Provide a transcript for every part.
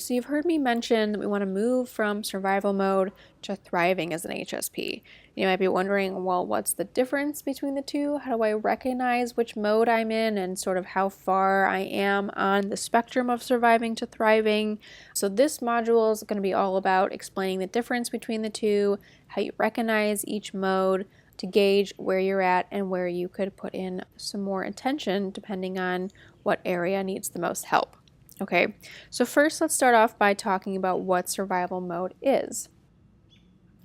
So you've heard me mention that we want to move from survival mode to thriving as an HSP. You might be wondering, well, what's the difference between the two? How do I recognize which mode I'm in and sort of how far I am on the spectrum of surviving to thriving? So this module is going to be all about explaining the difference between the two, how you recognize each mode to gauge where you're at and where you could put in some more attention depending on what area needs the most help. Okay, so first let's start off by talking about what survival mode is.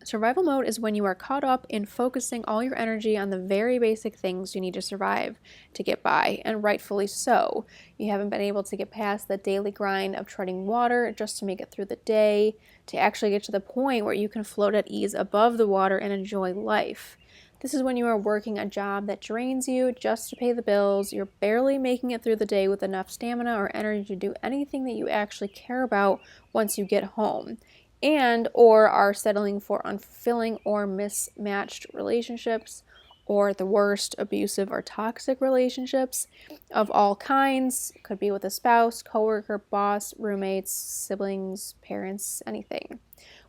Survival mode is when you are caught up in focusing all your energy on the very basic things you need to survive to get by, and rightfully so. You haven't been able to get past the daily grind of treading water just to make it through the day, to actually get to the point where you can float at ease above the water and enjoy life. This is when you are working a job that drains you just to pay the bills. You're barely making it through the day with enough stamina or energy to do anything that you actually care about once you get home, and or are settling for unfulfilling or mismatched relationships, or the worst, abusive or toxic relationships of all kinds. Could be with a spouse, coworker, boss, roommates, siblings, parents, anything.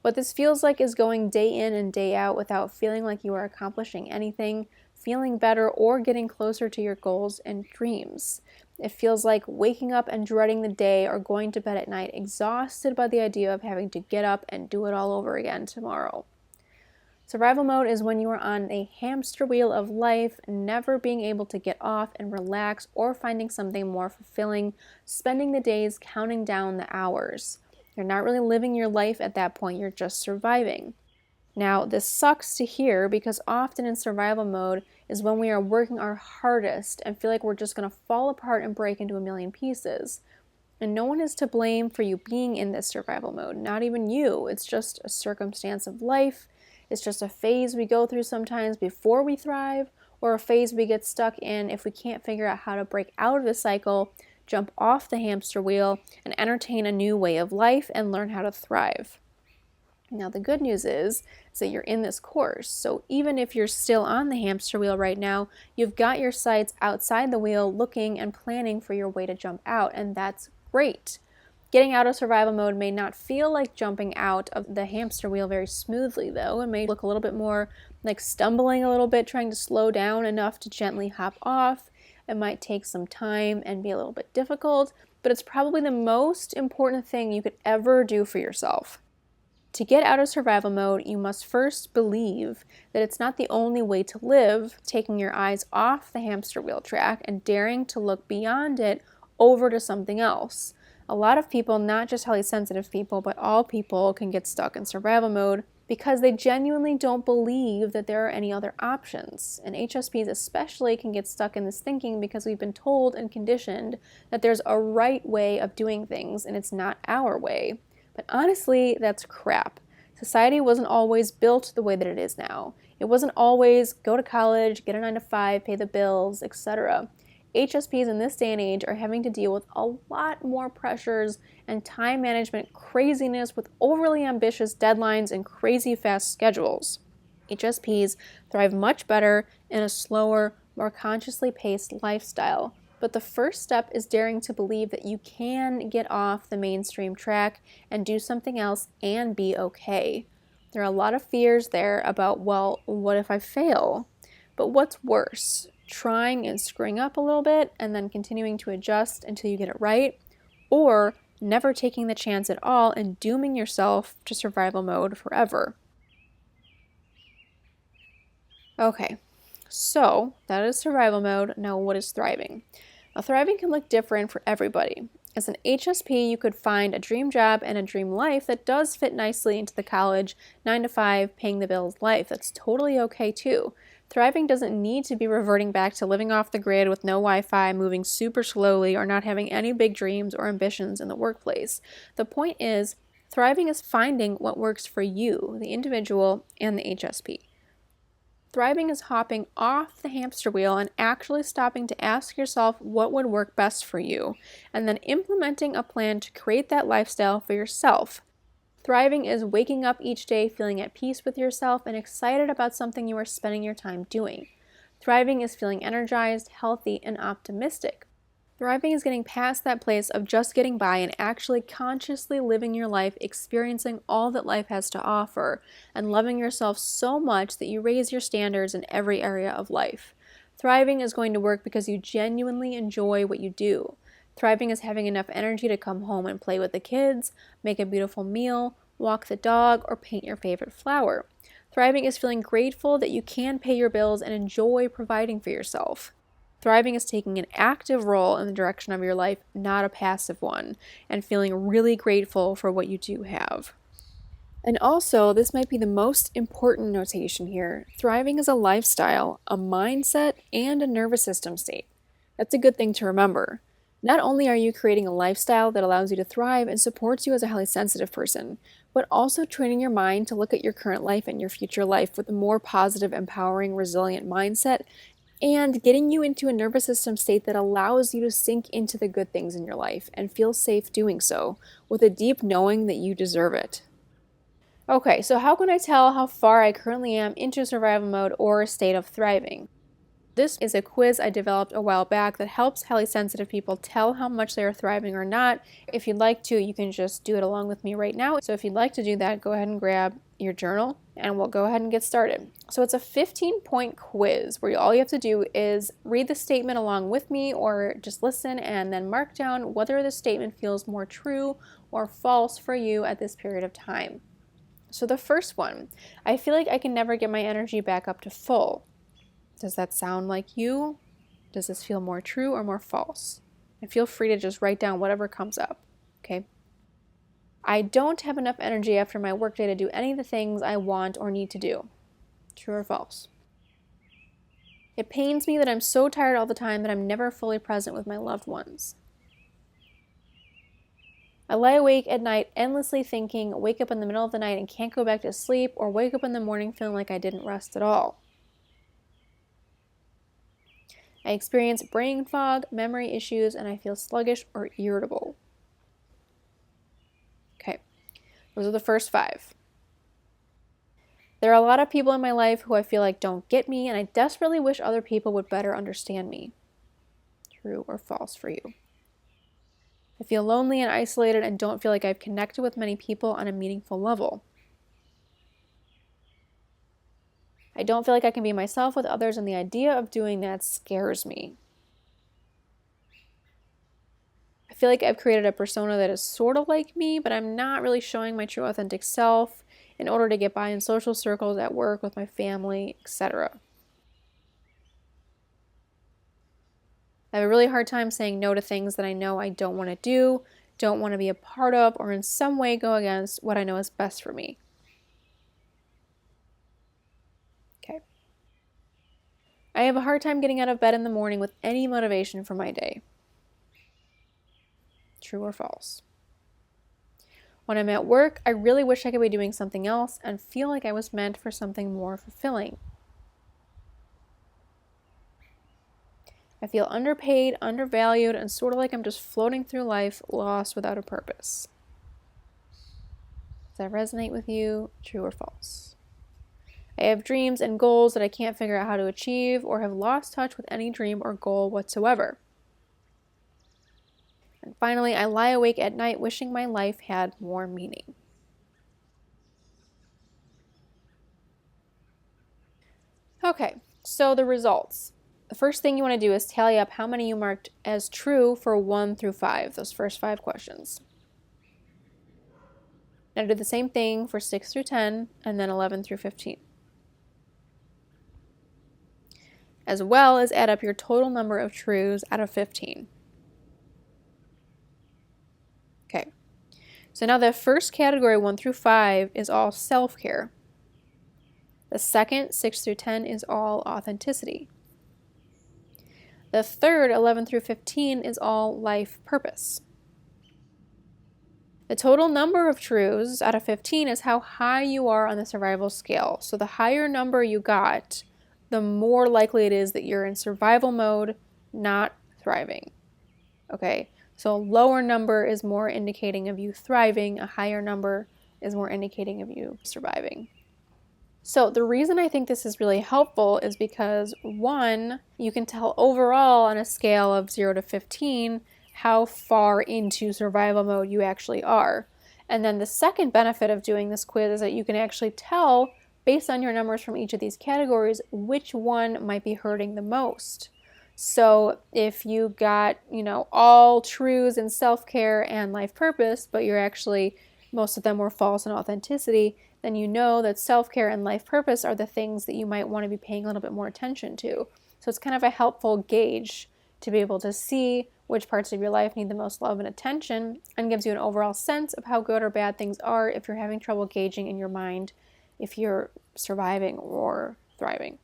What this feels like is going day in and day out without feeling like you are accomplishing anything, feeling better, or getting closer to your goals and dreams. It feels like waking up and dreading the day, or going to bed at night exhausted by the idea of having to get up and do it all over again tomorrow. Survival mode is when you are on a hamster wheel of life, never being able to get off and relax or finding something more fulfilling, spending the days counting down the hours. You're not really living your life at that point, you're just surviving. Now, this sucks to hear because often in survival mode is when we are working our hardest and feel like we're just going to fall apart and break into a million pieces. And no one is to blame for you being in this survival mode, not even you. It's just a circumstance of life. It's just a phase we go through sometimes before we thrive, or a phase we get stuck in if we can't figure out how to break out of the cycle, jump off the hamster wheel, and entertain a new way of life and learn how to thrive. Now, the good news is that you're in this course. So even if you're still on the hamster wheel right now, you've got your sights outside the wheel looking and planning for your way to jump out, and that's great. Getting out of survival mode may not feel like jumping out of the hamster wheel very smoothly, though. It may look a little bit more like stumbling a little bit, trying to slow down enough to gently hop off. It might take some time and be a little bit difficult, but it's probably the most important thing you could ever do for yourself. To get out of survival mode, you must first believe that it's not the only way to live, taking your eyes off the hamster wheel track and daring to look beyond it over to something else. A lot of people, not just highly sensitive people, but all people can get stuck in survival mode because they genuinely don't believe that there are any other options. And HSPs especially can get stuck in this thinking because we've been told and conditioned that there's a right way of doing things and it's not our way. But honestly, that's crap. Society wasn't always built the way that it is now. It wasn't always go to college, get a 9-to-5, pay the bills, etc. HSPs in this day and age are having to deal with a lot more pressures and time management craziness with overly ambitious deadlines and crazy fast schedules. HSPs thrive much better in a slower, more consciously paced lifestyle. But the first step is daring to believe that you can get off the mainstream track and do something else and be okay. There are a lot of fears there about, well, what if I fail? But what's worse? Trying and screwing up a little bit and then continuing to adjust until you get it right, or never taking the chance at all and dooming yourself to survival mode forever. Okay, so that is survival mode. Now what is thriving? Now, thriving can look different for everybody. As an HSP, you could find a dream job and a dream life that does fit nicely into the college, 9-to-5, paying the bills life. That's totally okay too. Thriving doesn't need to be reverting back to living off the grid with no Wi-Fi, moving super slowly, or not having any big dreams or ambitions in the workplace. The point is, thriving is finding what works for you, the individual, and the HSP. Thriving is hopping off the hamster wheel and actually stopping to ask yourself what would work best for you, and then implementing a plan to create that lifestyle for yourself. Thriving is waking up each day feeling at peace with yourself and excited about something you are spending your time doing. Thriving is feeling energized, healthy, and optimistic. Thriving is getting past that place of just getting by and actually consciously living your life, experiencing all that life has to offer, and loving yourself so much that you raise your standards in every area of life. Thriving is going to work because you genuinely enjoy what you do. Thriving is having enough energy to come home and play with the kids, make a beautiful meal, walk the dog, or paint your favorite flower. Thriving is feeling grateful that you can pay your bills and enjoy providing for yourself. Thriving is taking an active role in the direction of your life, not a passive one, and feeling really grateful for what you do have. And also, this might be the most important notation here. Thriving is a lifestyle, a mindset, and a nervous system state. That's a good thing to remember. Not only are you creating a lifestyle that allows you to thrive and supports you as a highly sensitive person, but also training your mind to look at your current life and your future life with a more positive, empowering, resilient mindset, and getting you into a nervous system state that allows you to sink into the good things in your life and feel safe doing so, with a deep knowing that you deserve it. Okay, so how can I tell how far I currently am into survival mode or a state of thriving? This is a quiz I developed a while back that helps highly sensitive people tell how much they are thriving or not. If you'd like to, you can just do it along with me right now. So if you'd like to do that, go ahead and grab your journal and we'll go ahead and get started. So it's a 15-point quiz where all you have to do is read the statement along with me or just listen and then mark down whether the statement feels more true or false for you at this period of time. So the first one, I feel like I can never get my energy back up to full. Does that sound like you? Does this feel more true or more false? And feel free to just write down whatever comes up, okay? I don't have enough energy after my workday to do any of the things I want or need to do. True or false? It pains me that I'm so tired all the time that I'm never fully present with my loved ones. I lie awake at night endlessly thinking, wake up in the middle of the night and can't go back to sleep, or wake up in the morning feeling like I didn't rest at all. I experience brain fog, memory issues, and I feel sluggish or irritable. Okay, those are the first 5. There are a lot of people in my life who I feel like don't get me, and I desperately wish other people would better understand me. True or false for you? I feel lonely and isolated and don't feel like I've connected with many people on a meaningful level. I don't feel like I can be myself with others, and the idea of doing that scares me. I feel like I've created a persona that is sort of like me, but I'm not really showing my true authentic self in order to get by in social circles, at work, with my family, etc. I have a really hard time saying no to things that I know I don't want to do, don't want to be a part of, or in some way go against what I know is best for me. Okay. I have a hard time getting out of bed in the morning with any motivation for my day. True or false? When I'm at work, I really wish I could be doing something else and feel like I was meant for something more fulfilling. I feel underpaid, undervalued, and sort of like I'm just floating through life, lost without a purpose. Does that resonate with you? True or false? I have dreams and goals that I can't figure out how to achieve, or have lost touch with any dream or goal whatsoever. And finally, I lie awake at night wishing my life had more meaning. Okay, so the results. The first thing you want to do is tally up how many you marked as true for 1 through 5, those first 5 questions. Now do the same thing for 6 through 10, and then 11 through 15. As well as add up your total number of trues out of 15. Okay, so now the first category, 1 through 5, is all self-care. The second, 6 through 10, is all authenticity. The third, 11 through 15, is all life purpose. The total number of truths out of 15 is how high you are on the survival scale. So the higher number you got, the more likely it is that you're in survival mode, not thriving. Okay, so a lower number is more indicating of you thriving, a higher number is more indicating of you surviving. So, the reason I think this is really helpful is because one, you can tell overall on a scale of 0 to 15 how far into survival mode you actually are. And then the second benefit of doing this quiz is that you can actually tell, based on your numbers from each of these categories, which one might be hurting the most. So if you got, all truths in self-care and life purpose, but you're actually, most of them were false in authenticity, then you know that self-care and life purpose are the things that you might want to be paying a little bit more attention to. So it's kind of a helpful gauge to be able to see which parts of your life need the most love and attention, and gives you an overall sense of how good or bad things are if you're having trouble gauging in your mind if you're surviving or thriving.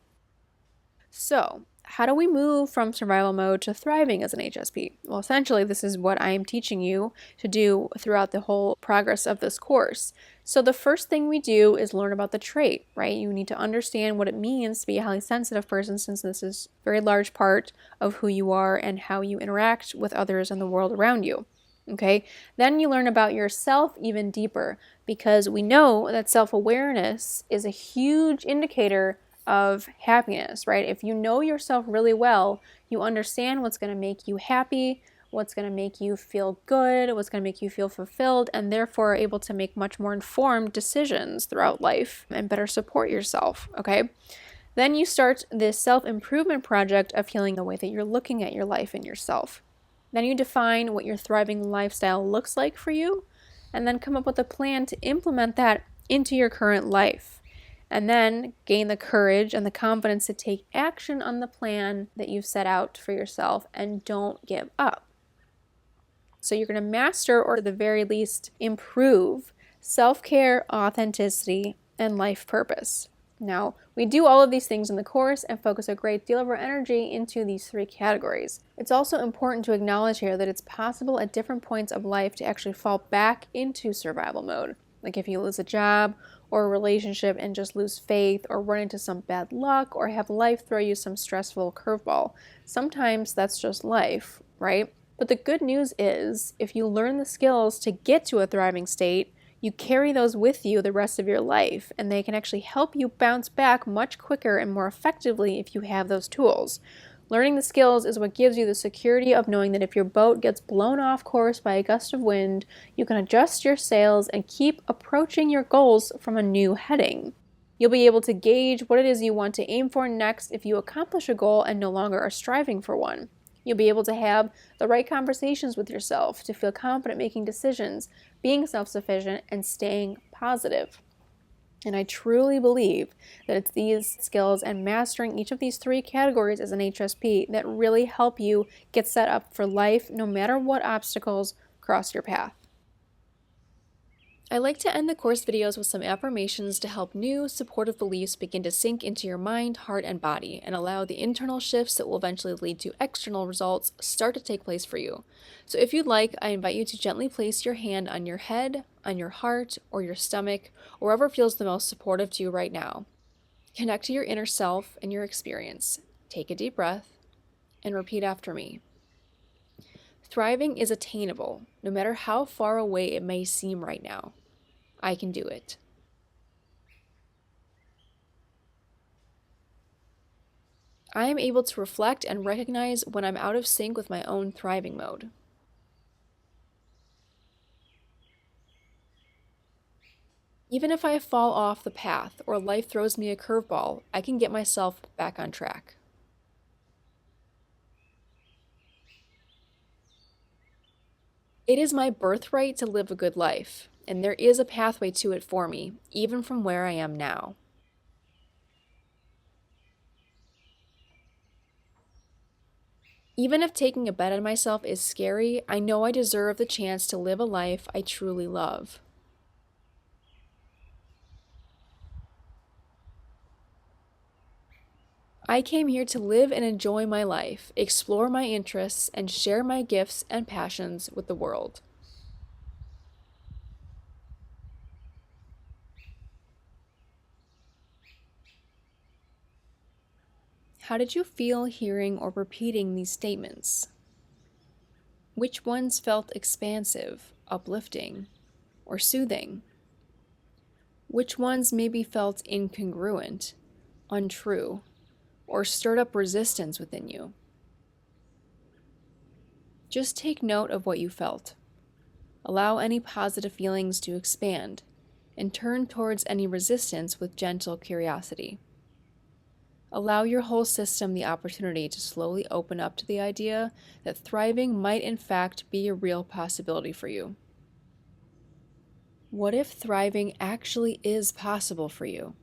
So, how do we move from survival mode to thriving as an HSP? Well, essentially, this is what I am teaching you to do throughout the whole progress of this course. So, the first thing we do is learn about the trait, right? You need to understand what it means to be a highly sensitive person, since this is a very large part of who you are and how you interact with others and the world around you. Okay, then you learn about yourself even deeper, because we know that self-awareness is a huge indicator of happiness, right? If you know yourself really well, you understand what's going to make you happy, what's going to make you feel good, what's going to make you feel fulfilled, and therefore are able to make much more informed decisions throughout life and better support yourself, okay? Then you start this self-improvement project of healing the way that you're looking at your life and yourself. Then you define what your thriving lifestyle looks like for you, and then come up with a plan to implement that into your current life. And then gain the courage and the confidence to take action on the plan that you've set out for yourself, and don't give up. So you're going to master, or at the very least improve, self-care, authenticity, and life purpose. Now, we do all of these things in the course and focus a great deal of our energy into these three categories. It's also important to acknowledge here that it's possible at different points of life to actually fall back into survival mode. Like if you lose a job or a relationship and just lose faith, or run into some bad luck, or have life throw you some stressful curveball. Sometimes that's just life, right? But the good news is, if you learn the skills to get to a thriving state, you carry those with you the rest of your life, and they can actually help you bounce back much quicker and more effectively if you have those tools. Learning the skills is what gives you the security of knowing that if your boat gets blown off course by a gust of wind, you can adjust your sails and keep approaching your goals from a new heading. You'll be able to gauge what it is you want to aim for next if you accomplish a goal and no longer are striving for one. You'll be able to have the right conversations with yourself to feel confident making decisions, being self-sufficient, and staying positive. And I truly believe that it's these skills and mastering each of these three categories as an HSP that really help you get set up for life, no matter what obstacles cross your path. I like to end the course videos with some affirmations to help new, supportive beliefs begin to sink into your mind, heart, and body, and allow the internal shifts that will eventually lead to external results start to take place for you. So if you'd like, I invite you to gently place your hand on your head, on your heart, or your stomach, or wherever feels the most supportive to you right now. Connect to your inner self and your experience. Take a deep breath, and repeat after me. Thriving is attainable, no matter how far away it may seem right now. I can do it. I am able to reflect and recognize when I'm out of sync with my own thriving mode. Even if I fall off the path or life throws me a curveball, I can get myself back on track. It is my birthright to live a good life, and there is a pathway to it for me, even from where I am now. Even if taking a bet on myself is scary, I know I deserve the chance to live a life I truly love. I came here to live and enjoy my life, explore my interests, and share my gifts and passions with the world. How did you feel hearing or repeating these statements? Which ones felt expansive, uplifting, or soothing? Which ones maybe felt incongruent, untrue, or stirred up resistance within you? Just take note of what you felt. Allow any positive feelings to expand, and turn towards any resistance with gentle curiosity. Allow your whole system the opportunity to slowly open up to the idea that thriving might in fact be a real possibility for you. What if thriving actually is possible for you?